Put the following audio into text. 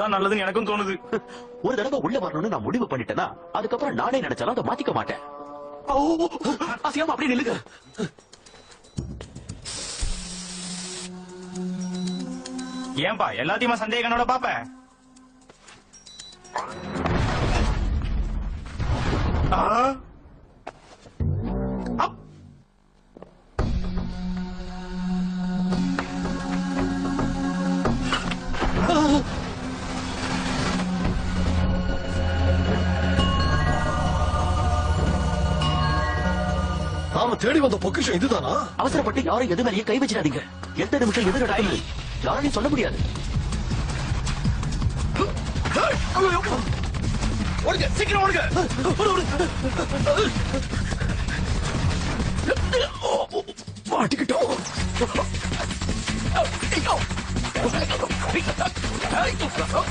அதான் நல்லதுன்னு எனக்கும் தோணுது. ஒரு தடவை உள்ள வரணும்னு நான் முடிவு பண்ணிட்டேன்னா அதுக்கப்புறம் நானே நினைச்சாலும் அதை மாத்திக்க மாட்டேன். அசியாம அப்படியே நில்லுங்க. ஏன்பா எல்லாத்தையுமா சந்தேக கண்ணோட பாப்ப? நாம தேடி வந்த பொக்கிஷம் இதுதானா? அவசரப்பட்டு யாரும் எது மேலேயே கை வச்சிடாதீங்க. எந்த நிமிஷம் எது நடக்குது யாரையும் சொல்ல முடியாது. ஓடுங்க, சீக்கிரம் ஓடுங்க. மாட்டிக்கிட்டோம்.